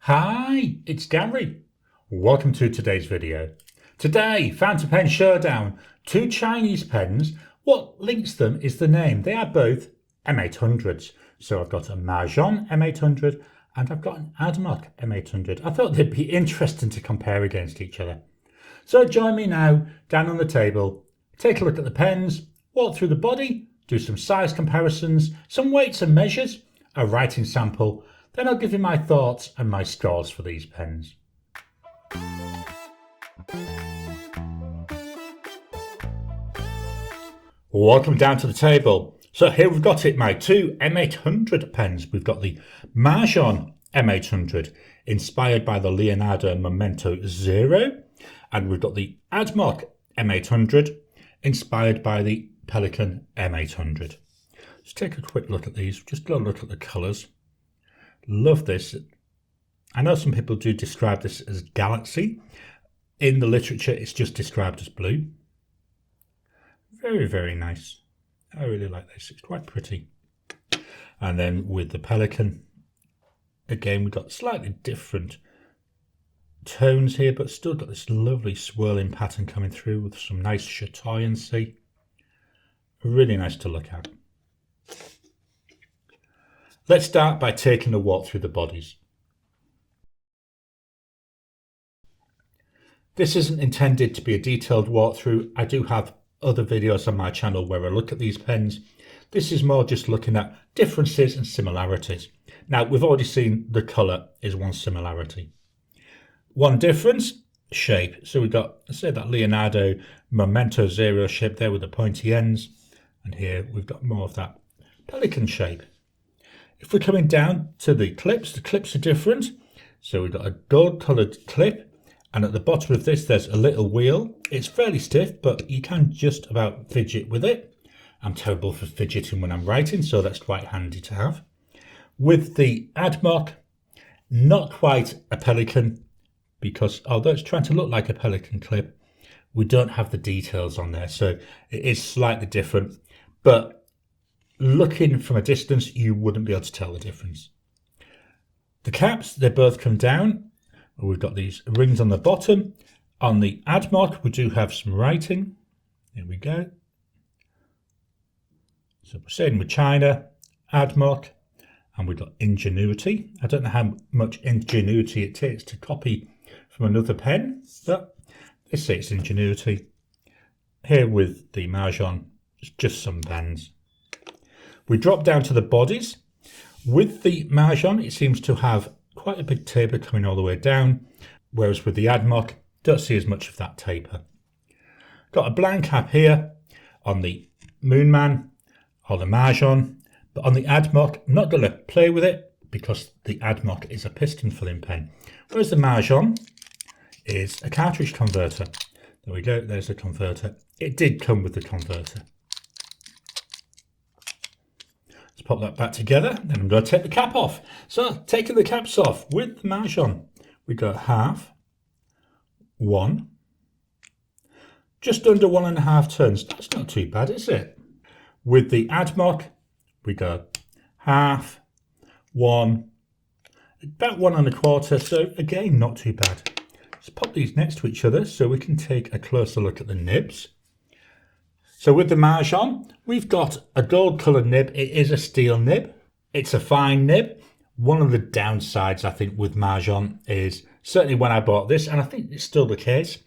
Hi, it's Gary. Welcome to today's video. Today, Fountain Pen Showdown, two Chinese pens. What links them is the name. They are both M800s. So I've got a Majohn M800 and I've got an Admok M800. I thought they'd be interesting to compare against each other. So join me now down on the table, take a look at the pens, walk through the body, do some size comparisons, some weights and measures, a writing sample. Then I'll give you my thoughts and my scores for these pens. Welcome down to the table. So here we've got it, my two M800 pens. We've got the Majohn M800, inspired by the Leonardo Memento Zero. And we've got the Admok M800, inspired by the Pelikan M800. Let's take a quick look at these. Just go look at the colours. Love this. I know some people do describe this as galaxy. In the literature, it's just described as blue. Very, very nice. I really like this. It's quite pretty. And then with the Pelikan, again, we've got slightly different tones here, but still got this lovely swirling pattern coming through with some nice chatoyancy. Really nice to look at. Let's start by taking a walk through the bodies. This isn't intended to be a detailed walkthrough. I do have other videos on my channel where I look at these pens. This is more just looking at differences and similarities. Now, we've already seen the colour is one similarity. One difference, shape. So we've got, let's say, that Leonardo Memento Zero shape there with the pointy ends. And here we've got more of that Pelikan shape. If we're coming down to the clips are different. So we've got a gold coloured clip, and at the bottom of this there's a little wheel. It's fairly stiff, but you can just about fidget with it. I'm terrible for fidgeting when I'm writing, so that's quite handy to have. With the Admok, not quite a Pelikan, because although it's trying to look like a Pelikan clip, we don't have the details on there, so it is slightly different. But looking from a distance, you wouldn't be able to tell the difference. The caps, they both come down. We've got these rings on the bottom. On the Admok, we do have some writing. Here we go. So we're saying with China, Admok, and we've got ingenuity. I don't know how much ingenuity it takes to copy from another pen, but they say it's ingenuity. Here with the Majohn, it's just some bands. We drop down to the bodies. With the Majohn, it seems to have quite a big taper coming all the way down, whereas with the Admok, don't see as much of that taper. Got a blank cap here on the Moonman or the Majohn, but on the Admok, I'm not going to play with it because the Admok is a piston filling pen, whereas the Majohn is a cartridge converter. There we go, there's the converter. It did come with the converter. Let's pop that back together, then I'm going to take the cap off. So, taking the caps off with the Majohn, we go half, one, just under 1.5 turns. That's not too bad, is it? With the Admok, we go half, one, about 1.25. So again, not too bad. Let's pop these next to each other so we can take a closer look at the nibs. So with the Majohn, we've got a gold coloured nib. It is a steel nib. It's a fine nib. One of the downsides, I think, with Majohn is, certainly when I bought this, and I think it's still the case,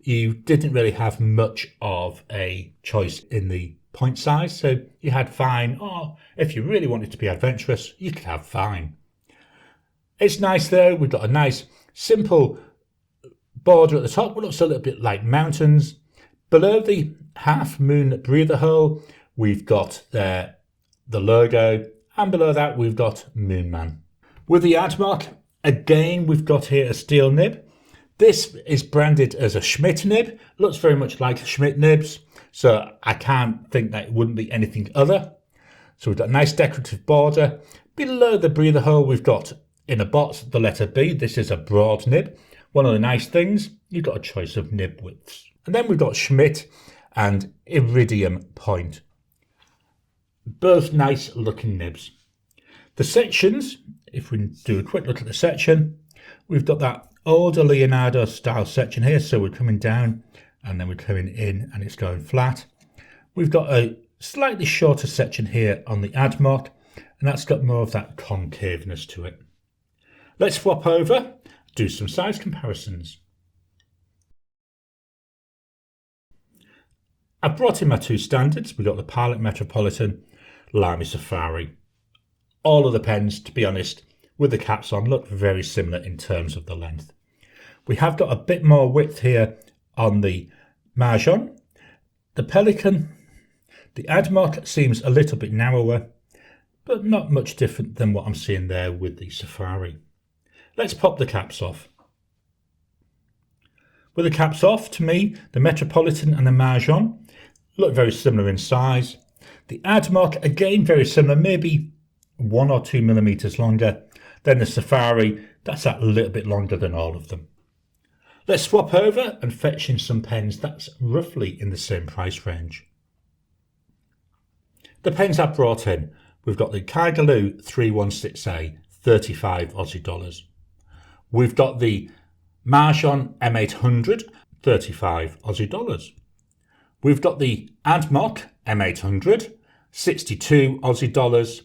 you didn't really have much of a choice in the point size. So you had fine, or if you really wanted to be adventurous, you could have fine. It's nice though. We've got a nice, simple border at the top. It looks a little bit like mountains. Below the half moon breather hole, we've got the logo, and below that we've got Moonman. With the Admok, again we've got here a steel nib. This is branded as a Schmidt nib. Looks very much like Schmidt nibs, so I can't think that it wouldn't be anything other. So we've got a nice decorative border. Below the breather hole we've got, in a box, the letter B. This is a broad nib. One of the nice things, you've got a choice of nib widths. And then we've got Schmidt and Iridium point. Both nice looking nibs. The sections, if we do a quick look at the section, We've got that older Leonardo style section here, so we're coming down and then we're coming in and it's going flat. We've got a slightly shorter section here on the Admok, and that's got more of that concaveness to it. Let's swap over, do some size comparisons. I've brought in my two standards. We've got the Pilot Metropolitan, Lamy Safari. All of the pens, to be honest, with the caps on, look very similar in terms of the length. We have got a bit more width here on the Majohn. The Pelican, the Admok seems a little bit narrower, but not much different than what I'm seeing there with the Safari. Let's pop the caps off. With the caps off, to me, the Metropolitan and the Majohn look very similar in size. The Admok, again, very similar, maybe 1 or 2 millimeters longer. Then the Safari, that's a little bit longer than all of them. Let's swap over and fetch in some pens that's roughly in the same price range. The pens I've brought in, we've got the Colorverse 316A, 35 Aussie dollars. We've got the Majohn M800, 35 Aussie dollars. We've got the Admok M800, 62 Aussie dollars.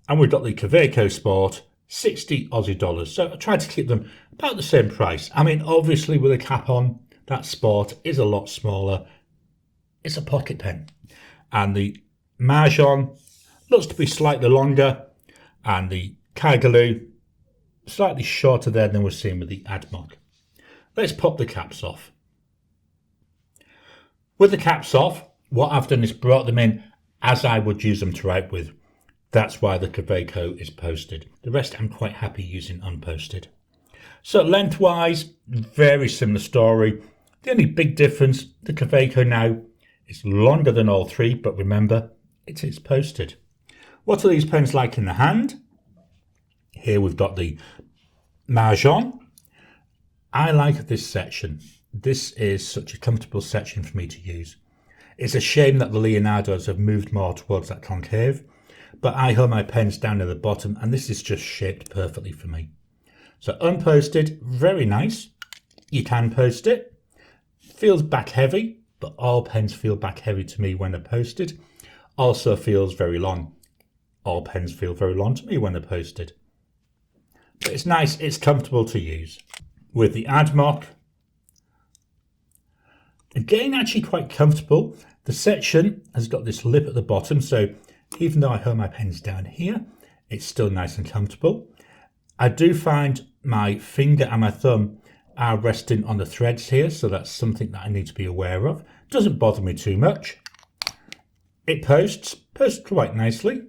And we've got the Kaweco Sport, 60 Aussie dollars. So I tried to keep them about the same price. I mean, obviously with a cap on, that Sport is a lot smaller. It's a pocket pen. And the Majohn looks to be slightly longer. And the Colorverse slightly shorter there than we're seeing with the Admok. Let's pop the caps off. With the caps off, what I've done is brought them in as I would use them to write with. That's why the Kaweco is posted. The rest I'm quite happy using unposted. So lengthwise, very similar story. The only big difference, the Kaweco now is longer than all three, but remember, it is posted. What are these pens like in the hand? Here we've got the Majohn. I like this section. This is such a comfortable section for me to use. It's a shame that the Leonardos have moved more towards that concave, but I hold my pens down at the bottom and this is just shaped perfectly for me. So unposted, very nice. You can post it. Feels back heavy, but all pens feel back heavy to me when they're posted. Also feels very long. All pens feel very long to me when they're posted. But it's nice, it's comfortable to use. With the Admok, again, actually quite comfortable. The section has got this lip at the bottom, so even though I hold my pens down here, it's still nice and comfortable. I do find my finger and my thumb are resting on the threads here, so that's something that I need to be aware of. Doesn't bother me too much. It posts quite nicely.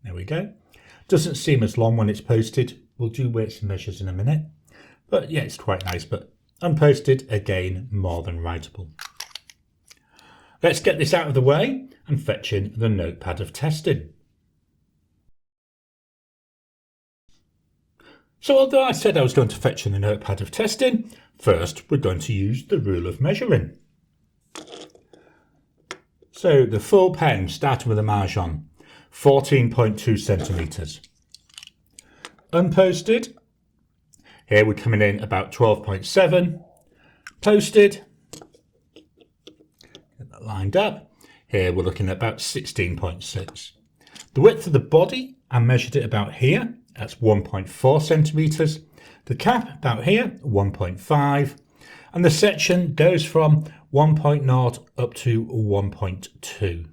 There we go. Doesn't seem as long when it's posted. We'll do weights and measures in a minute. But yeah, it's quite nice, but unposted, again, more than writable. Let's get this out of the way and fetch in the notepad of testing. So although I said I was going to fetch in the notepad of testing, first we're going to use the rule of measuring. So the full pen, starting with a Majohn, 14.2 centimetres. Unposted, here we're coming in about 12.7. Posted, get that lined up. Here we're looking at about 16.6. The width of the body, I measured it about here. That's 1.4 centimetres. The cap about here, 1.5. And the section goes from 1.0 up to 1.2.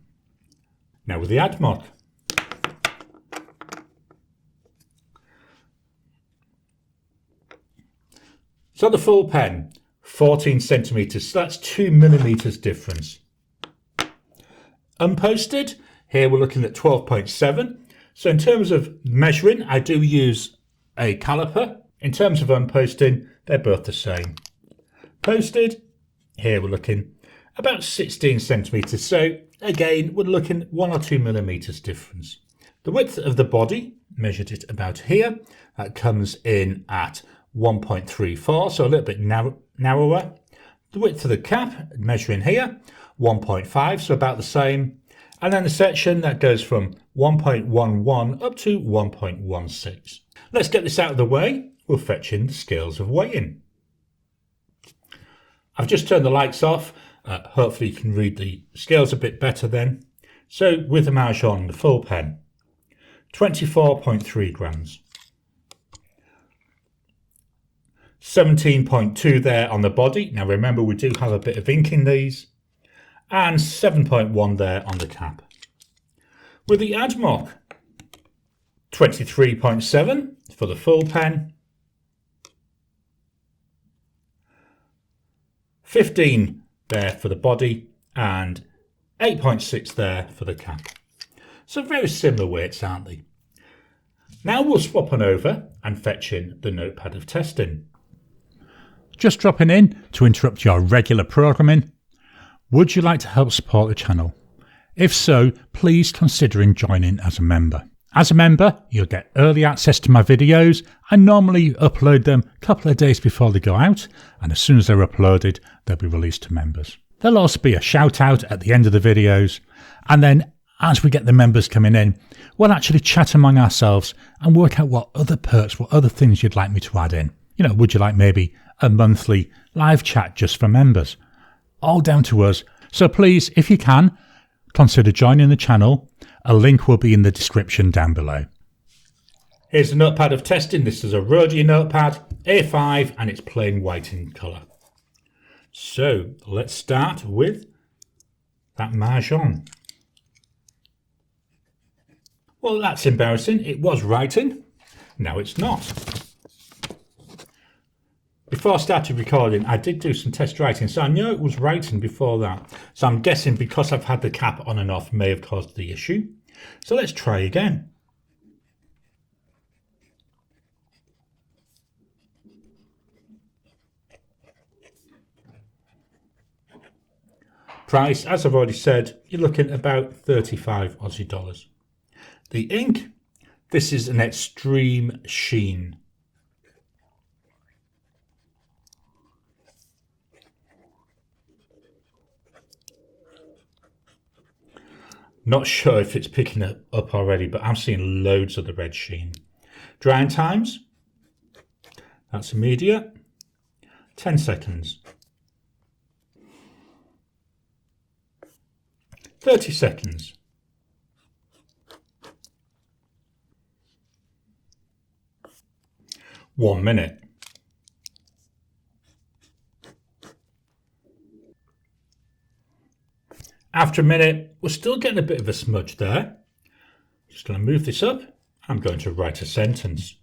Now with the Admok. So the full pen, 14 centimetres, so that's 2 millimetres difference. Unposted, here we're looking at 12.7. So in terms of measuring, I do use a caliper. In terms of unposting, they're both the same. Posted, here we're looking about 16 centimetres. So again, we're looking 1 or 2 millimetres difference. The width of the body, measured it about here. That comes in at 1.34, so a little bit narrower. The width of the cap, measuring here, 1.5, so about the same. And then the section that goes from 1.11 up to 1.16. Let's get this out of the way. we'll fetch in the scales of weighing. I've just turned the lights off. Hopefully you can read the scales a bit better then. So with the Majohn, the full pen, 24.3 grams. 17.2 there on the body. Now remember, we do have a bit of ink in these. And 7.1 there on the cap. With the Admok, 23.7 for the full pen. 15 there for the body and 8.6 there for the cap. So very similar weights, aren't they? Now we'll swap on over and fetch in the notepad of testing. Just dropping in to interrupt your regular programming. Would you like to help support the channel? If so, please consider joining as a member. As a member, you'll get early access to my videos. I normally upload them a couple of days before they go out, and as soon as they're uploaded, they'll be released to members. There'll also be a shout out at the end of the videos, and then as we get the members coming in, we'll actually chat among ourselves and work out what other perks, what other things you'd like me to add in. You know, would you like maybe a monthly live chat just for members? All down to us. So please, if you can, consider joining the channel. A link will be in the description down below. Here's the notepad of testing. This is a Rhodia notepad, A5, and it's plain white in colour. So let's start with that Majohn. Well, that's embarrassing. It was writing. Now it's not. Before I started recording, I did do some test writing, so I know it was writing before that. So I'm guessing because I've had the cap on and off may have caused the issue. So let's try again. Price, as I've already said, you're looking at about 35 Aussie dollars. The ink, this is an extreme sheen. Not sure if it's picking it up already, but I'm seeing loads of the red sheen. Drying times, that's immediate, 10 seconds. 30 seconds. One minute. After a minute, we're still getting a bit of a smudge there. Just going to move this up. I'm going to write a sentence.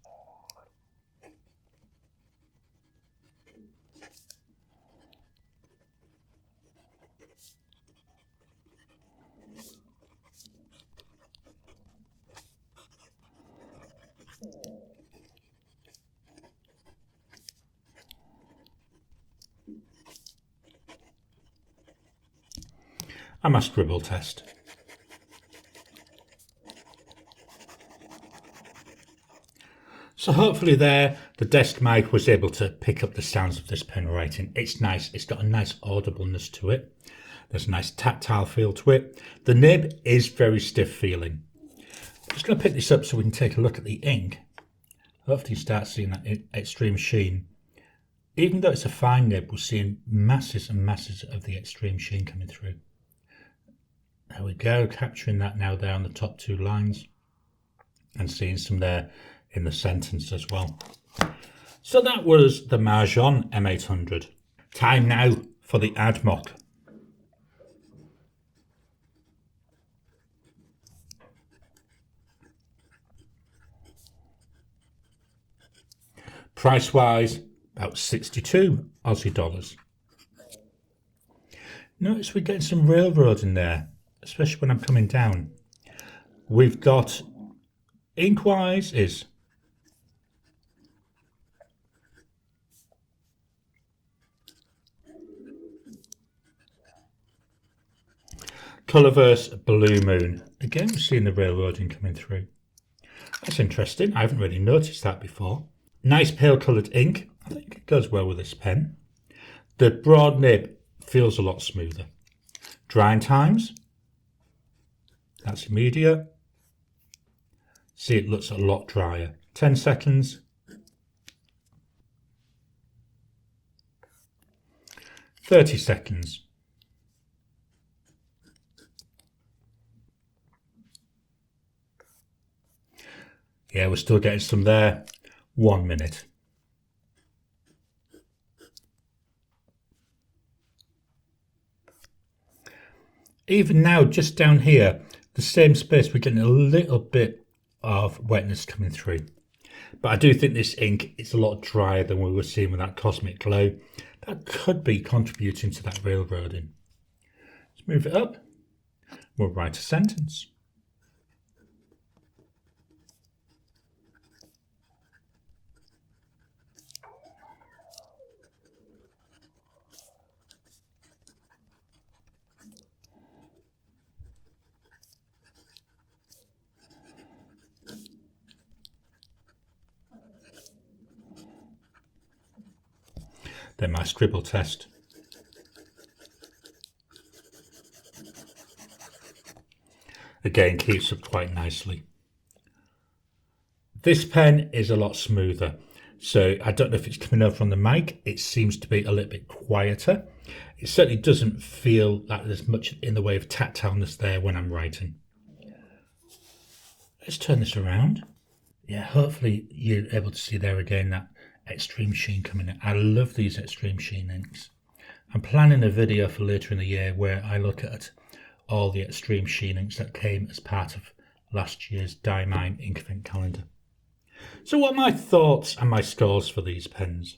And my scribble test. So hopefully there, the desk mic was able to pick up the sounds of this pen writing. It's nice. It's got a nice audibleness to it. There's a nice tactile feel to it. The nib is very stiff feeling. I'm just going to pick this up so we can take a look at the ink. Hopefully you start seeing that extreme sheen. Even though it's a fine nib, we're seeing masses and masses of the extreme sheen coming through. There we go, capturing that now there on the top two lines and seeing some there in the sentence as well. So that was the Majohn M800. Time now for the Admok. Price wise, about 62 Aussie dollars. Notice we're getting some railroad in there, especially when I'm coming down. We've got ink-wise is Colorverse Blue Moon. Again, we're seeing the railroading coming through. That's interesting. I haven't really noticed that before. Nice pale coloured ink. I think it goes well with this pen. The broad nib feels a lot smoother. Drying times. That's immediate. See, it looks a lot drier. 10 seconds. 30 seconds. Yeah, we're still getting some there. 1 minute. Even now, just down here, the same space, we're getting a little bit of wetness coming through. But I do think this ink is a lot drier than we were seeing with that Cosmic Glow. That could be contributing to that railroading. Let's move it up. We'll write a sentence. Then my scribble test. Again, keeps up quite nicely. This pen is a lot smoother, so I don't know if it's coming over on the mic. It seems to be a little bit quieter. It certainly doesn't feel like there's much in the way of tactileness there when I'm writing. Let's turn this around. Yeah, hopefully you're able to see there again that extreme sheen coming in. I love these extreme sheen inks. I'm planning a video for later in the year where I look at all the extreme sheen inks that came as part of last year's Diamine ink event calendar. So what are my thoughts and my scores for these pens?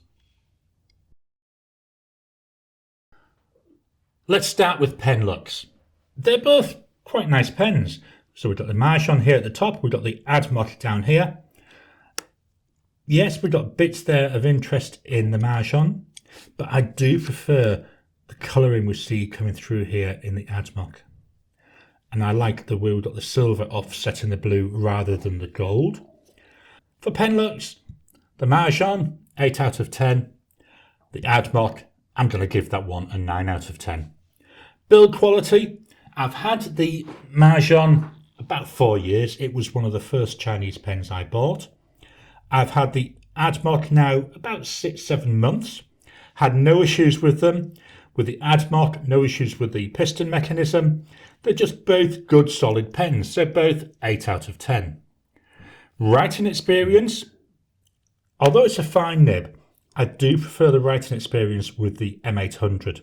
Let's start with pen looks. They're both quite nice pens. So we've got the Majohn here at the top, we've got the Admok down here. Yes, we've got bits there of interest in the Majohn, but I do prefer the colouring we see coming through here in the Admok. And I like the way we've got the silver offsetting the blue rather than the gold. For pen looks, the Majohn, 8 out of 10. The Admok, I'm going to give that one a 9 out of 10. Build quality, I've had the Majohn about 4 years. It was one of the first Chinese pens I bought. I've had the Admok now about 6-7 months. Had no issues with them. With the Admok, no issues with the piston mechanism. They're just both good solid pens. They're both 8 out of 10. Writing experience, although it's a fine nib, I do prefer the writing experience with the M800.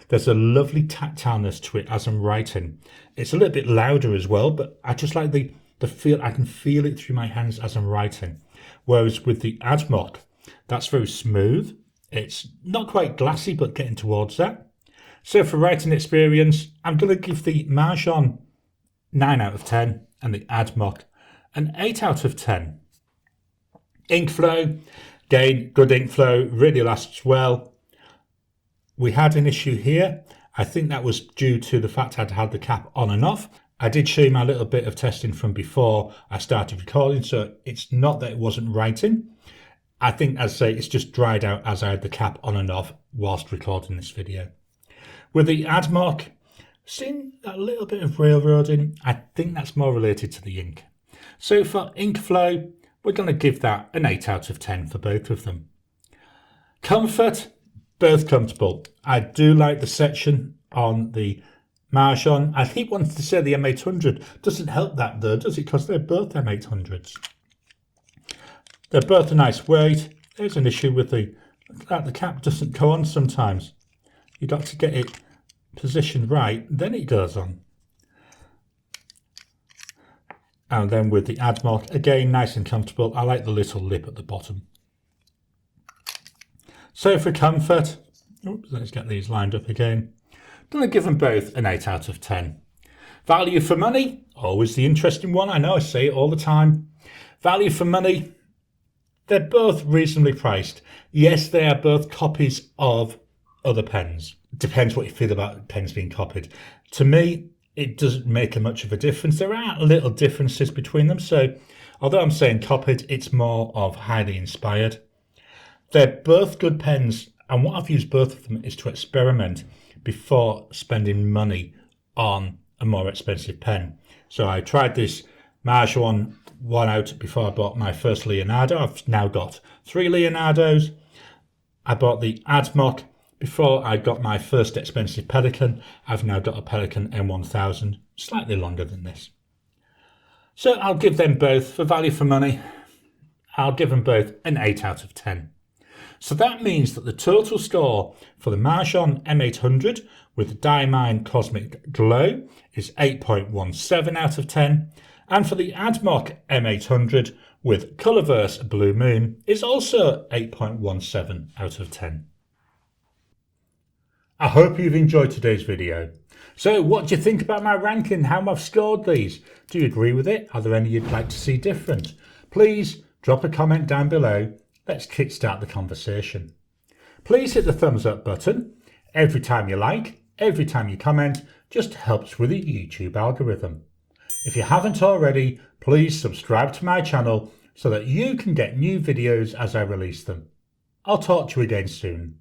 There's a lovely tactileness to it as I'm writing. It's a little bit louder as well, but I just like the feel. I can feel it through my hands as I'm writing. Whereas with the Admok, that's very smooth. It's not quite glassy, but getting towards that. So for writing experience, I'm going to give the Majohn 9 out of 10 and the Admok an 8 out of 10. Ink flow, again, good ink flow, really lasts well. We had an issue here. I think that was due to the fact I'd had the cap on and off. I did show you my little bit of testing from before I started recording, so it's not that it wasn't writing. I think, as I say, it's just dried out as I had the cap on and off whilst recording this video. With the Admok, seeing that little bit of railroading, I think that's more related to the ink. So for ink flow, we're going to give that an 8 out of 10 for both of them. Comfort, both comfortable. I do like the section on the Majohn. I keep wanting to say the M800. Doesn't help that though, does it? Because they're both M800s. They're both a nice weight. There's an issue with the cap doesn't go on sometimes. You've got to get it positioned right, then it goes on. And then with the Admok, again, nice and comfortable. I like the little lip at the bottom. So for comfort, oops, let's get these lined up again. I'm going to give them both an 8 out of 10. Value for money, always the interesting one. I know I say it all the time. Value for money, they're both reasonably priced. Yes, they are both copies of other pens. Depends what you feel about pens being copied. To me, it doesn't make much of a difference. There are little differences between them. So although I'm saying copied, it's more of highly inspired. They're both good pens. And what I've used both of them is to experiment before spending money on a more expensive pen. So I tried this Majohn one out before I bought my first Leonardo. I've now got 3 Leonardos. I bought the Admok Before I got my first expensive Pelican, I've now got a Pelican M1000, slightly longer than this. So I'll give them both, for value for money, I'll give them both an 8 out of 10. So that means that the total score for the Majohn M800 with the Diamine Cosmic Glow is 8.17 out of 10, and for the Admok M800 with Colorverse Blue Moon is also 8.17 out of 10. I hope you've enjoyed today's video. So what do you think about my ranking, how I've scored these? Do you agree with it? Are there any you'd like to see different? Please drop a comment down below. Let's kickstart the conversation. Please hit the thumbs up button. Every time you like, every time you comment, just helps with the YouTube algorithm. If you haven't already, please subscribe to my channel so that you can get new videos as I release them. I'll talk to you again soon.